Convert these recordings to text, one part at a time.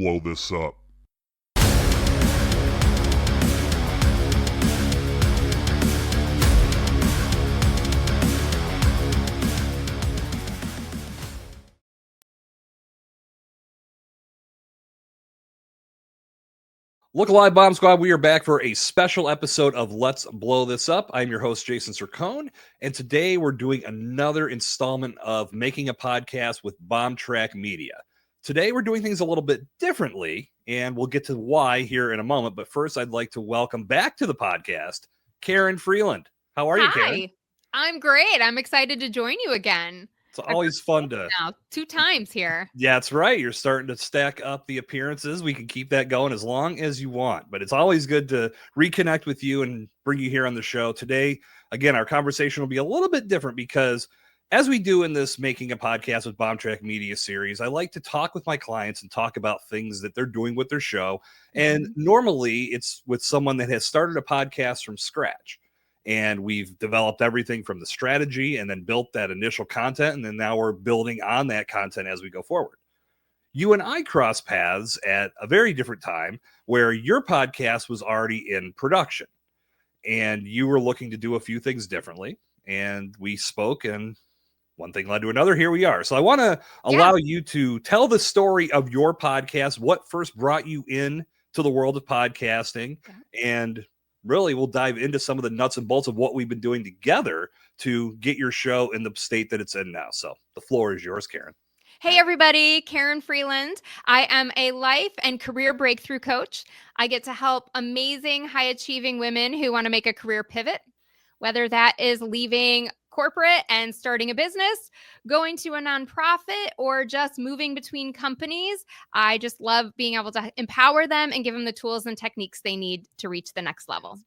blow this up. Look Alive Bomb Squad, we are back for a special episode of Let's Blow This Up. I'm your host, Jason Sircone, and today we're doing another installment of Making a Podcast with Bombtrack Media. Today we're doing things a little bit differently, and we'll get to why here in a moment, but first I'd like to welcome back to the podcast, Karin Freeland. How are you, Karin? Hi, I'm great. I'm excited to join you again. It's always fun to... Now, 2 times here. Yeah, that's right. You're starting to stack up the appearances. We can keep that going as long as you want, but it's always good to reconnect with you and bring you here on the show. Today, again, our conversation will be a little bit different because as we do in this Making a Podcast with Bombtrack Media series, I like to talk with my clients and talk about things that they're doing with their show. And normally it's with someone that has started a podcast from scratch. And we've developed everything from the strategy and then built that initial content. And then now we're building on that content as we go forward. You and I crossed paths at a very different time where your podcast was already in production and you were looking to do a few things differently. And we spoke and one thing led to another. Here we are. So I want to allow you to tell the story of your podcast, what first brought you in to the world of podcasting, and really, we'll dive into some of the nuts and bolts of what we've been doing together to get your show in the state that it's in now. So the floor is yours, Karin. Hey, everybody. Karin Freeland. I am a life and career breakthrough coach. I get to help amazing, high-achieving women who want to make a career pivot, whether that is leaving corporate and starting a business, going to a nonprofit, or just moving between companies. I just love being able to empower them and give them the tools and techniques they need to reach the next level.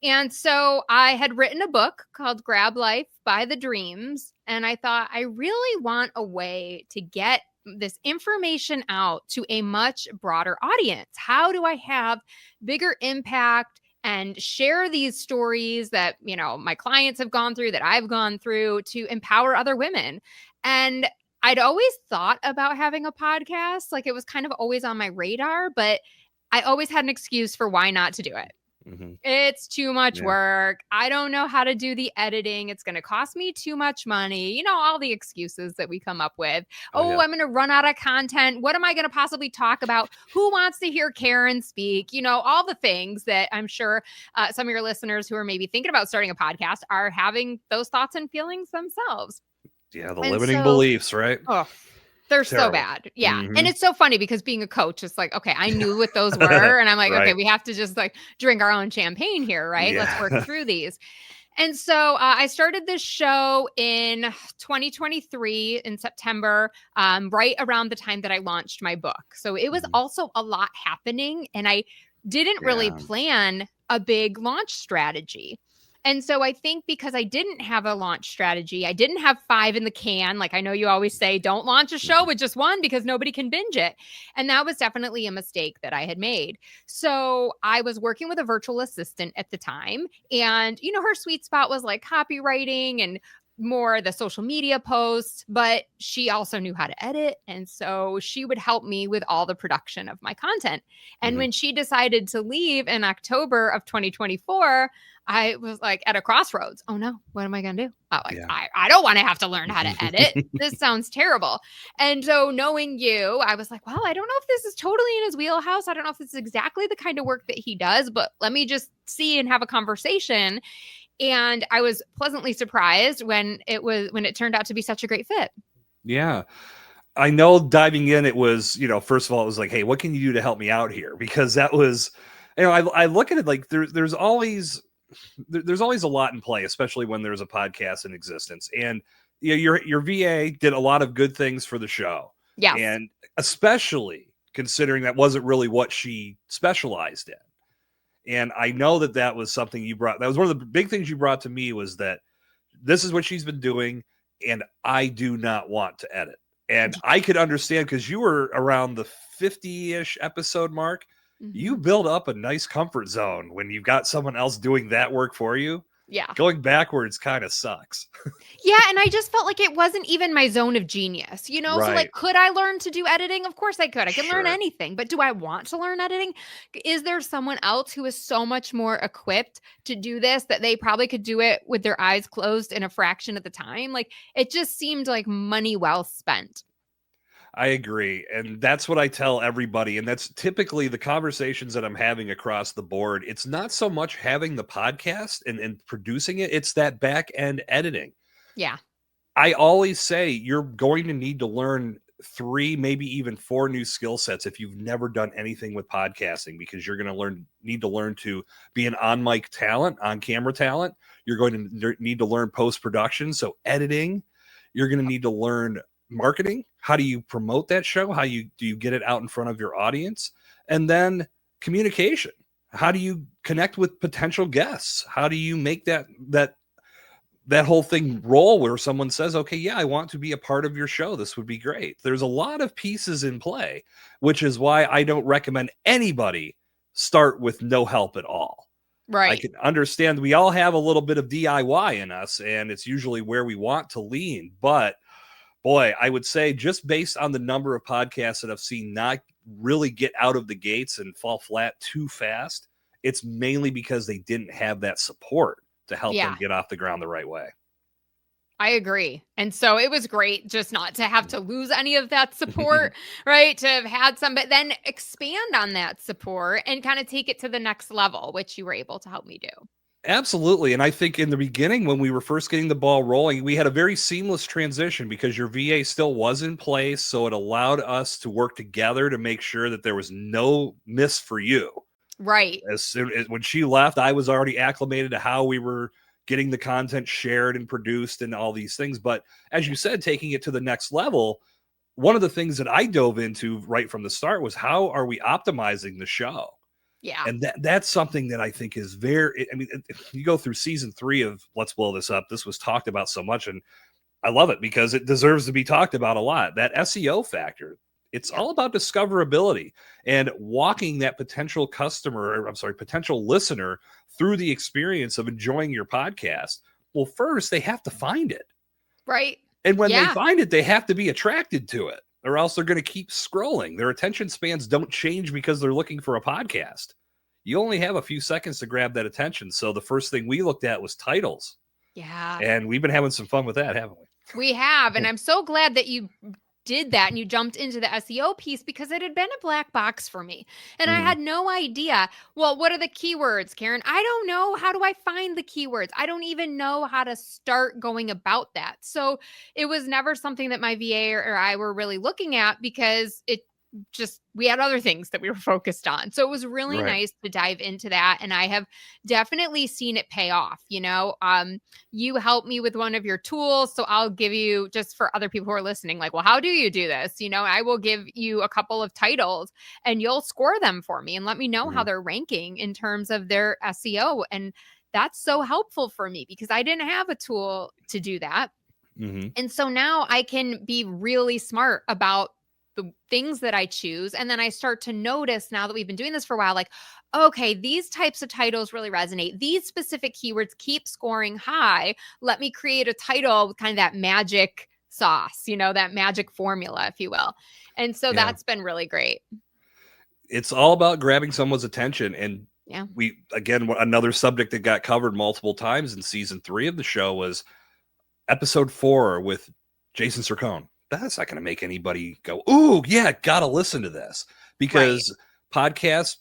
And so I had written a book called Grab Life by the Dreams. And I thought, I really want a way to get this information out to a much broader audience. How do I have bigger impact and share these stories that, you know, my clients have gone through, that I've gone through, to empower other women? And I'd always thought about having a podcast. Like, it was kind of always on my radar, but I always had an excuse for why not to do it. It's too much work. I don't know how to do the editing. It's going to cost me too much money. You know, all the excuses that we come up with. I'm going to run out of content. What am I going to possibly talk about? Who wants to hear Karin speak? You know, all the things that I'm sure some of your listeners who are maybe thinking about starting a podcast are having those thoughts and feelings themselves. Yeah, the limiting beliefs, right? Oh, they're so bad. Yeah. And it's so funny because being a coach, it's like, okay, I knew what those were. And I'm like, okay, we have to just like drink our own champagne here, right? Yeah. Let's work through these. And so I started this show in 2023 in September, right around the time that I launched my book. So it was also a lot happening, and I didn't really plan a big launch strategy. And so I think because I didn't have a launch strategy, I didn't have 5 in the can. Like, I know you always say, don't launch a show with just 1 because nobody can binge it. And that was definitely a mistake that I had made. So I was working with a virtual assistant at the time. And, you know, her sweet spot was like copywriting and more the social media posts, but she also knew how to edit. And so she would help me with all the production of my content. And when she decided to leave in October of 2024, I was like at a crossroads. Oh no, what am I going to do? I don't want to have to learn how to edit. This sounds terrible. And so knowing you, I was like, well, I don't know if this is totally in his wheelhouse. I don't know if this is exactly the kind of work that he does, but let me just see and have a conversation. And I was pleasantly surprised when it turned out to be such a great fit. Yeah. I know diving in, it was, you know, first of all, it was like, hey, what can you do to help me out here? Because that was, you know, I look at it like there's always a lot in play, especially when there's a podcast in existence. And you know, your VA did a lot of good things for the show. Yeah. And especially considering that wasn't really what she specialized in. And I know that was something you brought. That was one of the big things you brought to me, was that this is what she's been doing, and I do not want to edit. And I could understand, because you were around the 50-ish episode mark. You build up a nice comfort zone when you've got someone else doing that work for you. Yeah. Going backwards kind of sucks. Yeah, and I just felt like it wasn't even my zone of genius, you know? So, Right. like, could I learn to do editing? Of course I could. I can learn Sure. anything, but do I want to learn editing? Is there someone else who is so much more equipped to do this that they probably could do it with their eyes closed in a fraction of the time? Like, it just seemed like money well spent. I agree. And that's what I tell everybody. And that's typically the conversations that I'm having across the board. It's not so much having the podcast and producing it, it's that back end editing. Yeah. I always say you're going to need to learn 3, maybe even 4 new skill sets if you've never done anything with podcasting, because you're going to need to learn to be an on mic talent, on camera talent. You're going to need to learn post production, so editing. You're going to need to learn marketing. How do you promote that show? How do you get it out in front of your audience? And then communication. How do you connect with potential guests? How do you make that whole thing roll where someone says, okay, yeah, I want to be a part of your show. This would be great. There's a lot of pieces in play, which is why I don't recommend anybody start with no help at all. Right. I can understand we all have a little bit of DIY in us, and it's usually where we want to lean. But boy, I would say just based on the number of podcasts that I've seen not really get out of the gates and fall flat too fast, it's mainly because they didn't have that support to help them get off the ground the right way. I agree. And so it was great just not to have to lose any of that support, right? To have had some, but then expand on that support and kind of take it to the next level, which you were able to help me do. Absolutely. And I think in the beginning, when we were first getting the ball rolling, we had a very seamless transition because your VA still was in place. So it allowed us to work together to make sure that there was no miss for you. Right. As soon as when she left, I was already acclimated to how we were getting the content shared and produced and all these things. But as you said, taking it to the next level, one of the things that I dove into right from the start was how are we optimizing the show? Yeah. And that's something that I think is very, I mean, if you go through season 3 of Let's Blow This Up, this was talked about so much, and I love it because it deserves to be talked about a lot. That SEO factor, it's all about discoverability and walking that potential potential listener through the experience of enjoying your podcast. Well, first they have to find it. Right. And when they find it, they have to be attracted to it, or else they're going to keep scrolling. Their attention spans don't change because they're looking for a podcast. You only have a few seconds to grab that attention. So the first thing we looked at was titles. Yeah. And we've been having some fun with that, haven't we? We have. And I'm so glad that you did that and you jumped into the SEO piece because it had been a black box for me. And I had no idea. Well, what are the keywords, Karin? I don't know. How do I find the keywords? I don't even know how to start going about that. So it was never something that my VA or I were really looking at because we had other things that we were focused on. So it was really nice to dive into that. And I have definitely seen it pay off. You know, you helped me with one of your tools. So I'll give you, just for other people who are listening, like, well, how do you do this? You know, I will give you a couple of titles and you'll score them for me and let me know how they're ranking in terms of their SEO. And that's so helpful for me because I didn't have a tool to do that. And so now I can be really smart about the things that I choose. And then I start to notice, now that we've been doing this for a while, like, okay, these types of titles really resonate. These specific keywords keep scoring high. Let me create a title with kind of that magic sauce, you know, that magic formula, if you will. And so that's been really great. It's all about grabbing someone's attention. And we, again, another subject that got covered multiple times in season 3 of the show was episode 4 with Jason Sircone. That's not going to make anybody go, ooh, yeah, got to listen to this, because podcasts,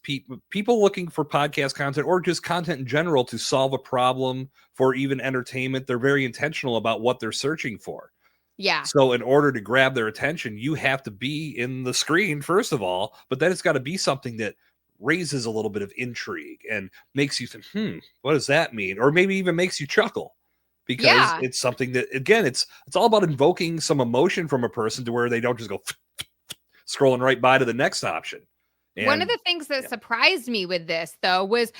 people looking for podcast content or just content in general to solve a problem for even entertainment, they're very intentional about what they're searching for. Yeah. So in order to grab their attention, you have to be in the screen, first of all, but then it's got to be something that raises a little bit of intrigue and makes you think, what does that mean? Or maybe even makes you chuckle. Because it's something that, again, it's all about invoking some emotion from a person to where they don't just go scrolling right by to the next option. One of And the things that yeah. surprised me with this, though, was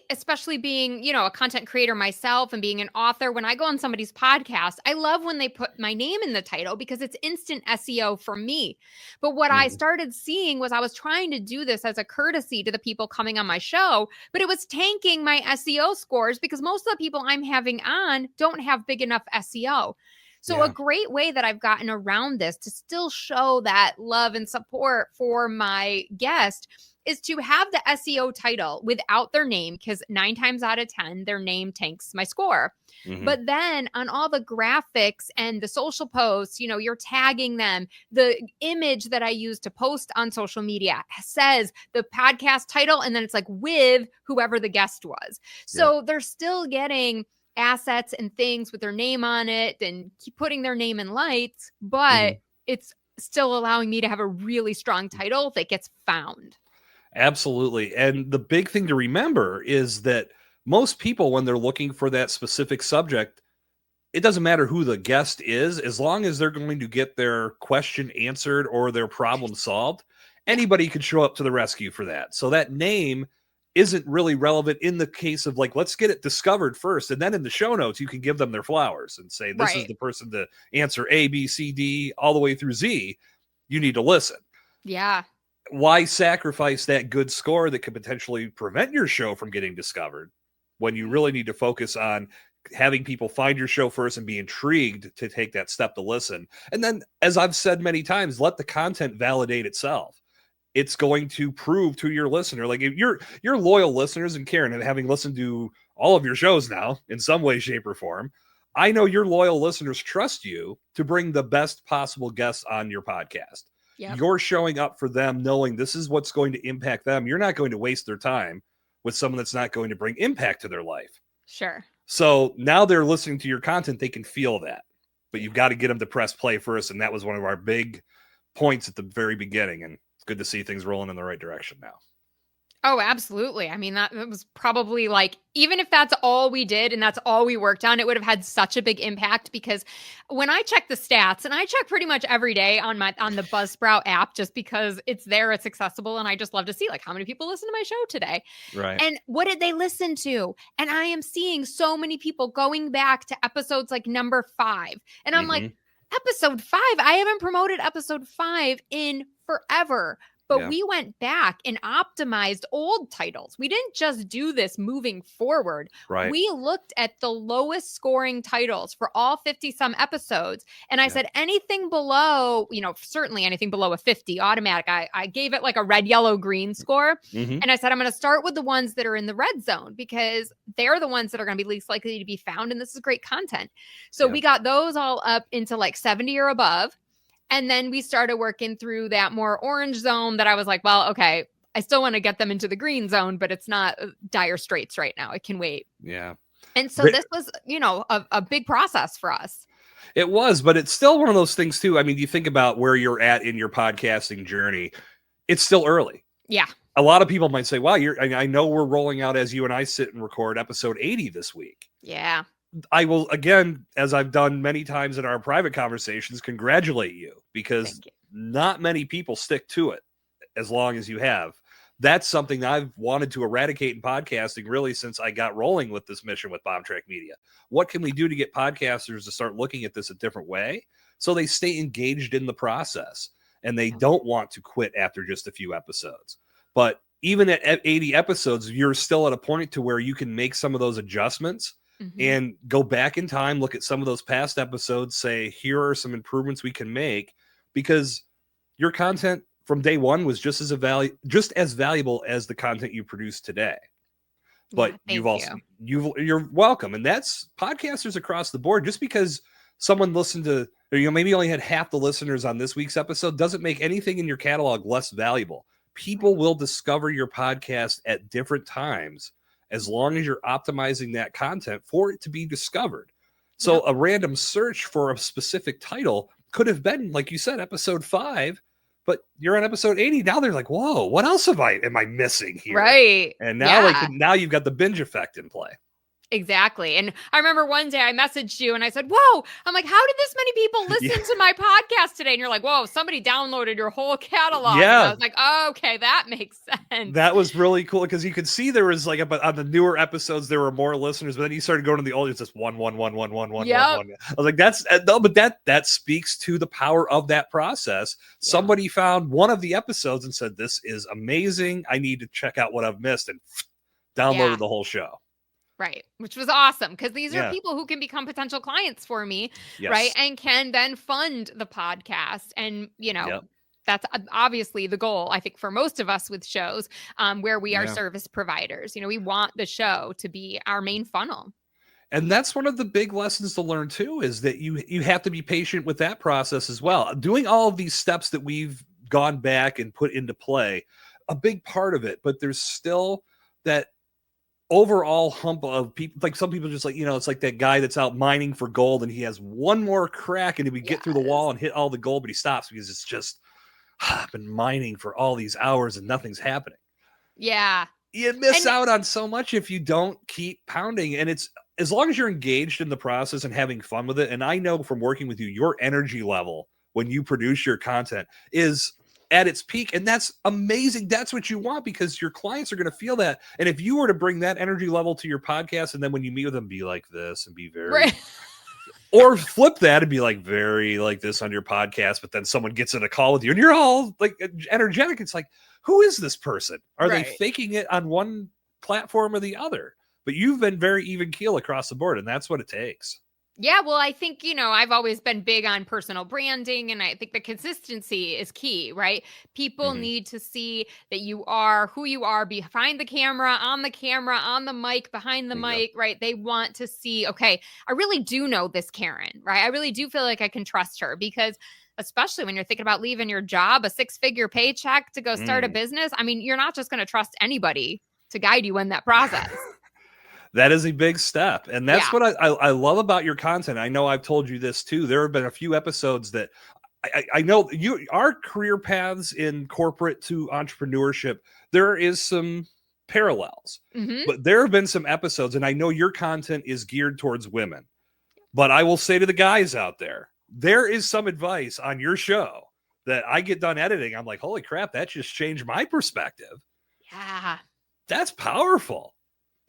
especially being, a content creator myself and being an author, when I go on somebody's podcast, I love when they put my name in the title because it's instant SEO for me. But what I started seeing was I was trying to do this as a courtesy to the people coming on my show, but it was tanking my SEO scores because most of the people I'm having on don't have big enough SEO. So a great way that I've gotten around this to still show that love and support for my guest is to have the SEO title without their name, because 9 times out of 10, their name tanks my score. But then on all the graphics and the social posts, you're tagging them. The image that I use to post on social media says the podcast title, and then it's like with whoever the guest was. So they're still getting assets and things with their name on it and keep putting their name in lights, but it's still allowing me to have a really strong title that gets found. Absolutely. And the big thing to remember is that most people, when they're looking for that specific subject, it doesn't matter who the guest is, as long as they're going to get their question answered or their problem solved, anybody could show up to the rescue for that. So that name isn't really relevant in the case of, like, let's get it discovered first. And then in the show notes, you can give them their flowers and say, this is the person to answer A, B, C, D, all the way through Z. You need to listen. Yeah. Why sacrifice that good score that could potentially prevent your show from getting discovered when you really need to focus on having people find your show first and be intrigued to take that step to listen? And then, as I've said many times, let the content validate itself. It's going to prove to your listener, like, if your loyal listeners, and Karin, and having listened to all of your shows now in some way, shape, or form, I know your loyal listeners trust you to bring the best possible guests on your podcast. You're showing up for them knowing this is what's going to impact them. You're not going to waste their time with someone that's not going to bring impact to their life. Sure. So now they're listening to your content. They can feel that, but you've got to get them to press play first. And that was one of our big points at the very beginning. And it's good to see things rolling in the right direction now. Oh, absolutely. I mean, that was probably, like, even if that's all we did and that's all we worked on, it would have had such a big impact, because when I check the stats, and I check pretty much every day on the Buzzsprout app, just because it's there, it's accessible, and I just love to see, like, how many people listen to my show today. Right. And what did they listen to? And I am seeing so many people going back to episodes like number 5. And I'm like, episode 5? I haven't promoted episode 5 in forever. But we went back and optimized old titles. We didn't just do this moving forward. Right. We looked at the lowest scoring titles for all 50 some episodes. And I said, anything below, certainly anything below a 50 automatic. I gave it like a red, yellow, green score. And I said, I'm going to start with the ones that are in the red zone, because they're the ones that are going to be least likely to be found. And this is great content. So we got those all up into like 70 or above. And then we started working through that more orange zone that I was like, well, okay, I still want to get them into the green zone, but it's not dire straits right now. It can wait. Yeah. And so this was, a big process for us. It was, but it's still one of those things too. I mean, you think about where you're at in your podcasting journey, it's still early. Yeah. A lot of people might say, wow, I know we're rolling out as you and I sit and record episode 80 this week. Yeah. I will, again, as I've done many times in our private conversations, congratulate you, because not many people stick to it as long as you have. That's something I've wanted to eradicate in podcasting really since I got rolling with this mission with Bombtrack Media. What can we do to get podcasters to start looking at this a different way so they stay engaged in the process and they don't want to quit after just a few episodes? But even at 80 episodes, you're still at a point to where you can make some of those adjustments and go back in time, look at some of those past episodes, say, here are some improvements we can make, because your content from day one was just as valuable as the content you produce today. But you're welcome. And that's podcasters across the board. Just because someone listened to, or maybe only had half the listeners on this week's episode, doesn't make anything in your catalog less valuable. People will discover your podcast at different times, as long as you're optimizing that content for it to be discovered. So a random search for a specific title could have been, like you said, episode 5, but you're on episode 80. Now they're like, whoa, what else am I missing here? Right. And now now you've got the binge effect in play. Exactly. And I remember one day I messaged you and I said, whoa, I'm like, how did this many people listen to my podcast today? And you're like, whoa, somebody downloaded your whole catalog. And I was like, oh, okay, that makes sense. That was really cool because you could see there was like on the newer episodes, there were more listeners, but then you started going to the old, it's just one. I was like, that's no, but that speaks to the power of that process. Yeah. Somebody found one of the episodes and said, this is amazing. I need to check out what I've missed, and downloaded the whole show. Right. Which was awesome because these are people who can become potential clients for me. Yes. Right. And can then fund the podcast. And, that's obviously the goal, I think, for most of us with shows where we are service providers. We want the show to be our main funnel. And that's one of the big lessons to learn, too, is that you have to be patient with that process as well. Doing all of these steps that we've gone back and put into play, a big part of it. But there's still that overall hump of people. Like some people just like, it's like that guy that's out mining for gold and he has one more crack and he would get through the wall and hit all the gold, but he stops because it's just, I've been mining for all these hours and nothing's happening. Yeah. You miss out on so much if you don't keep pounding. And it's, as long as you're engaged in the process and having fun with it. And I know from working with you, your energy level when you produce your content is at its peak, and that's amazing. That's what you want because your clients are going to feel that. And if you were to bring that energy level to your podcast, and then when you meet with them, be like this and be very, or flip that and be like very like this on your podcast, but then someone gets in a call with you and you're all like energetic. It's like, who is this person? Are they faking it on one platform or the other? But you've been very even keel across the board, and that's what it takes. Yeah, well, I think, I've always been big on personal branding, and I think the consistency is key, right? People need to see that you are who you are behind the camera, on the mic, behind the mic, right? They want to see, okay, I really do know this Karin, right? I really do feel like I can trust her because especially when you're thinking about leaving your job, a 6-figure paycheck to go start a business. I mean, you're not just going to trust anybody to guide you in that process. That is a big step. And that's what I love about your content. I know I've told you this too. There have been a few episodes that I know our career paths in corporate to entrepreneurship, there is some parallels, but there have been some episodes, and I know your content is geared towards women, but I will say to the guys out there is some advice on your show that I get done editing. I'm like, holy crap, that just changed my perspective. Yeah. That's powerful.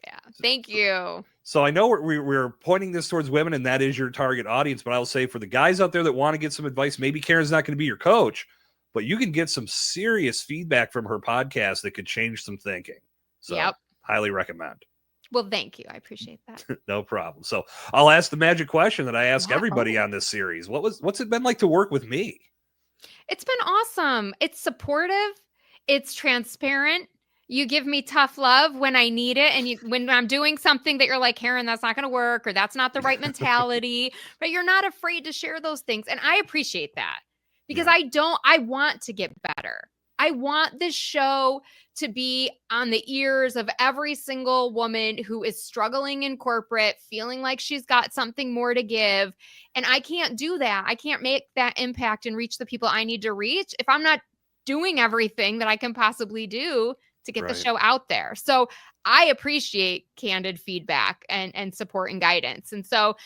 Yeah. Thank you. So I know we're pointing this towards women, and that is your target audience. But I'll say for the guys out there that want to get some advice, maybe Karin's not going to be your coach, but you can get some serious feedback from her podcast that could change some thinking. So highly recommend. Well, thank you. I appreciate that. No problem. So I'll ask the magic question that I ask everybody on this series. What's it been like to work with me? It's been awesome. It's supportive. It's transparent. You give me tough love when I need it. And when I'm doing something that you're like, Karin, that's not going to work, or that's not the right mentality, but you're not afraid to share those things. And I appreciate that because I want to get better. I want this show to be on the ears of every single woman who is struggling in corporate, feeling like she's got something more to give. And I can't do that. I can't make that impact and reach the people I need to reach if I'm not doing everything that I can possibly do to get the show out there. So I appreciate candid feedback and support and guidance. And so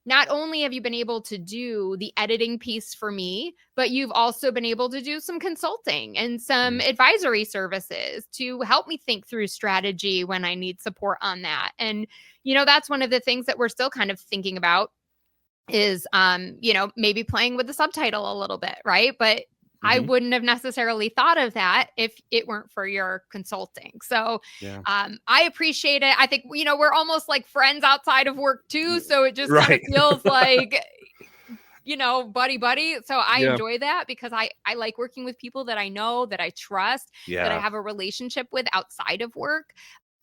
not only have you been able to do the editing piece for me, but you've also been able to do some consulting and some advisory services to help me think through strategy when I need support on that. And, that's one of the things that we're still kind of thinking about is, maybe playing with the subtitle a little bit, right? But I wouldn't have necessarily thought of that if it weren't for your consulting. So I appreciate it. I think, we're almost like friends outside of work too. So it just kind of feels like, buddy. So I enjoy that because I like working with people that I know, that I trust, that I have a relationship with outside of work.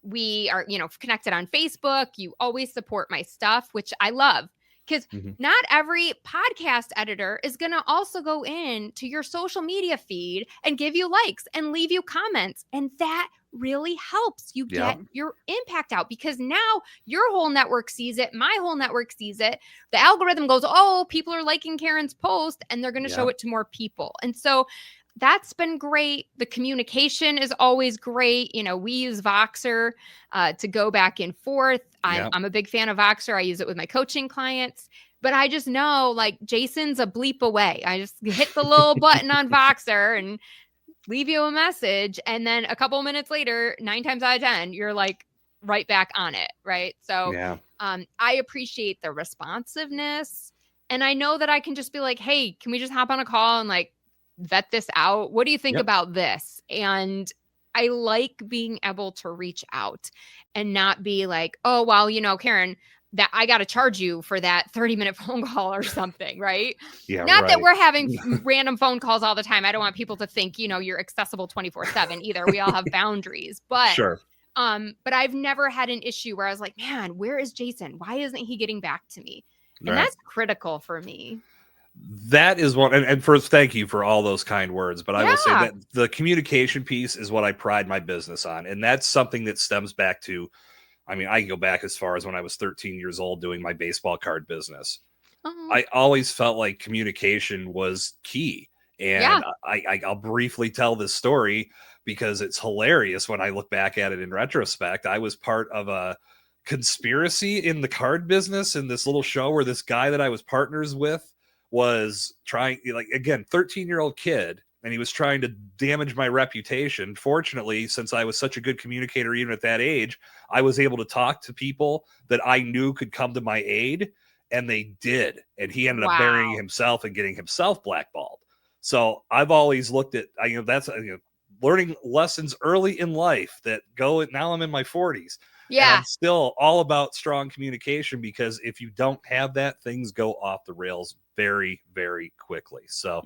We are, connected on Facebook. You always support my stuff, which I love. Because not every podcast editor is going to also go in to your social media feed and give you likes and leave you comments. And that really helps you get your impact out because now your whole network sees it. My whole network sees it. The algorithm goes, oh, people are liking Karin's post and they're going to show it to more people. And so that's been great. The communication is always great. We use Voxer to go back and forth. I'm a big fan of Voxer. I use it with my coaching clients. But I just know, like, Jason's a bleep away. I just hit the little button on Voxer and leave you a message. And then a couple minutes later, 9 times out of 10, you're like right back on it. Right. So I appreciate the responsiveness. And I know that I can just be like, hey, can we just hop on a call and like vet this out? What do you think about this? And I like being able to reach out and not be like, oh, well, Karin, that I got to charge you for that 30-minute phone call or something, right? Not that we're having random phone calls all the time. I don't want people to think, you're accessible 24/7 either. We all have boundaries, but but I've never had an issue where I was like, man, where is Jason? Why isn't he getting back to me? And that's critical for me. That is one. And first, thank you for all those kind words. But I will say that the communication piece is what I pride my business on. And that's something that stems back to, I mean, I can go back as far as when I was 13 years old doing my baseball card business. I always felt like communication was key. And I'll briefly tell this story because it's hilarious when I look back at it in retrospect. I was part of a conspiracy in the card business in this little show where this guy that I was partners with was trying, like, again, 13-year-old kid, and he was trying to damage my reputation. Fortunately, since I was such a good communicator, even at that age, I was able to talk to people that I knew could come to my aid, and they did. And he ended up burying himself and getting himself blackballed. So I've always looked at, that's learning lessons early in life that go. Now I'm in my 40s. Yeah. And I'm still all about strong communication, because if you don't have that, things go off the rails very, very quickly. So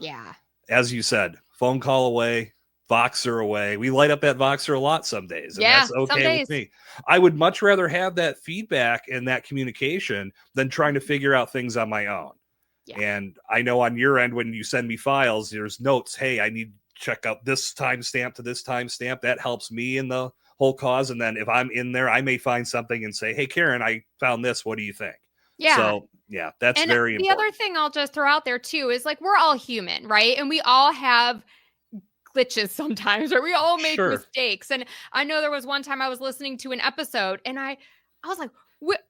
as you said, phone call away, Voxer away. We light up that Voxer a lot some days, and that's okay with me. I would much rather have that feedback and that communication than trying to figure out things on my own. And I know on your end, when you send me files, there's notes. Hey, I need to check out this timestamp to this timestamp. That helps me in the whole cause. And then if I'm in there, I may find something and say, hey, Karin, I found this. What do you think? So that's very important. The other thing I'll just throw out there too is, like, we're all human, right? And we all have glitches sometimes, or we all make mistakes. And I know there was one time I was listening to an episode and I was like, what?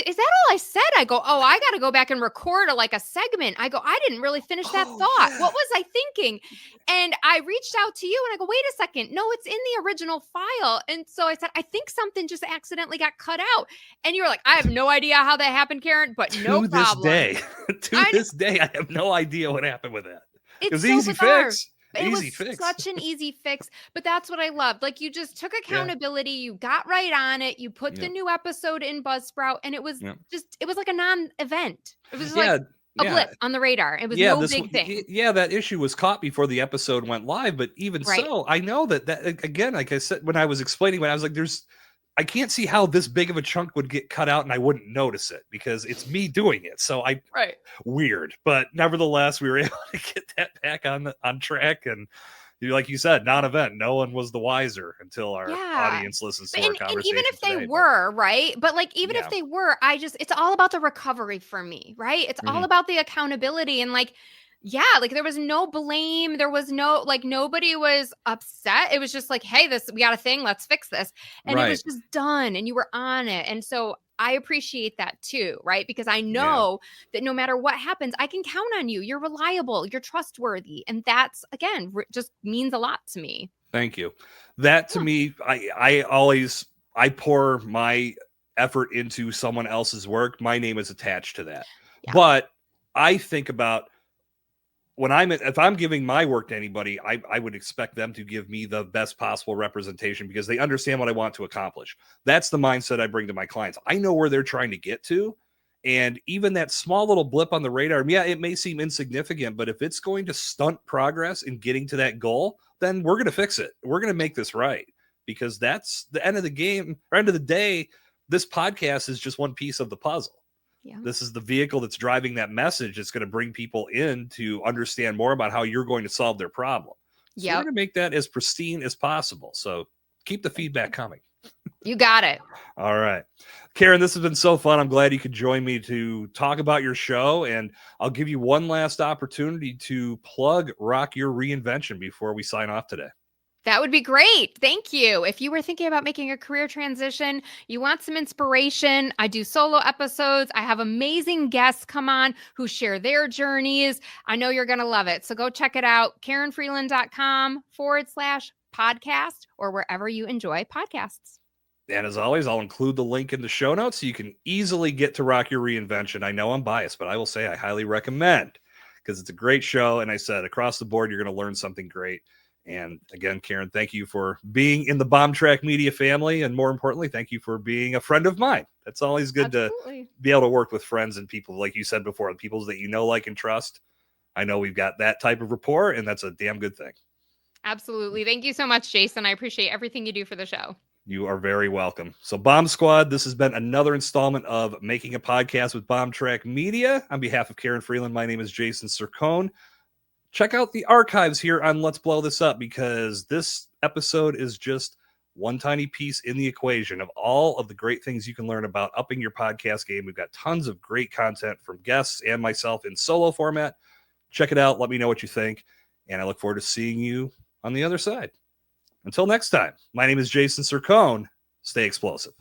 Is that all I said? I go, oh, I got to go back and record a segment. I go, I didn't really finish that thought. What was I thinking? And I reached out to you and I go, wait a second. No, it's in the original file. And so I said, I think something just accidentally got cut out. And you were like, I have no idea how that happened, Karin, but no problem. To this day, I have no idea what happened with that. It was so easy bizarre. Fix. It was such an easy fix, but that's what I loved. Like, you just took accountability, you got right on it, you put the new episode in Buzzsprout, and it was it was like a non-event. It was like a blip on the radar. It was no big thing. That issue was caught before the episode went live, but even so, I know that again, like I said, when I was explaining, I was like, I can't see how this big of a chunk would get cut out and I wouldn't notice it, because it's me doing it. So weird, but nevertheless, we were able to get that back on track. And like you said, non-event, no one was the wiser until our audience listens to our conversation. And even if they were, right? But like, even if they were, it's all about the recovery for me, right? It's all about the accountability. And like, there was no blame. There was no, like, nobody was upset. It was just like, hey, we got a thing. Let's fix this. And it was just done, and you were on it. And so I appreciate that too, right? Because I know that no matter what happens, I can count on you. You're reliable. You're trustworthy. And that's, again, just means a lot to me. Thank you. That to me, I pour my effort into someone else's work. My name is attached to that. But I think about, if I'm giving my work to anybody, I would expect them to give me the best possible representation, because they understand what I want to accomplish. That's the mindset I bring to my clients. I know where they're trying to get to. And even that small little blip on the radar, it may seem insignificant, but if it's going to stunt progress in getting to that goal, then we're going to fix it. We're going to make this right, because that's the end of the game, or end of the day. This podcast is just one piece of the puzzle. This is the vehicle that's driving that message. That's going to bring people in to understand more about how you're going to solve their problem. So we're going to make that as pristine as possible. So keep the feedback coming. You got it. All right. Karin, this has been so fun. I'm glad you could join me to talk about your show. And I'll give you one last opportunity to plug Rock Your Reinvention before we sign off today. That would be great. Thank you. If you were thinking about making a career transition, you want some inspiration, I do solo episodes. I have amazing guests come on who share their journeys. I know you're going to love it. So go check it out, KarinFreeland.com/podcast or wherever you enjoy podcasts. And as always, I'll include the link in the show notes so you can easily get to Rock Your Reinvention. I know I'm biased, but I will say I highly recommend because it's a great show. And I said across the board, you're going to learn something great. And again, Karin, thank you for being in the Bombtrack Media family. And more importantly, thank you for being a friend of mine. It's always good to be able to work with friends and people, like you said before, the people that you know, like, and trust. I know we've got that type of rapport, and that's a damn good thing. Absolutely. Thank you so much, Jason. I appreciate everything you do for the show. You are very welcome. So, Bomb Squad, this has been another installment of Making a Podcast with Bombtrack Media. On behalf of Karin Freeland, my name is Jason Sircone. Check out the archives here on Let's Blow This Up, because this episode is just one tiny piece in the equation of all of the great things you can learn about upping your podcast game. We've got tons of great content from guests and myself in solo format. Check it out. Let me know what you think. And I look forward to seeing you on the other side. Until next time, my name is Jason Sircone. Stay explosive.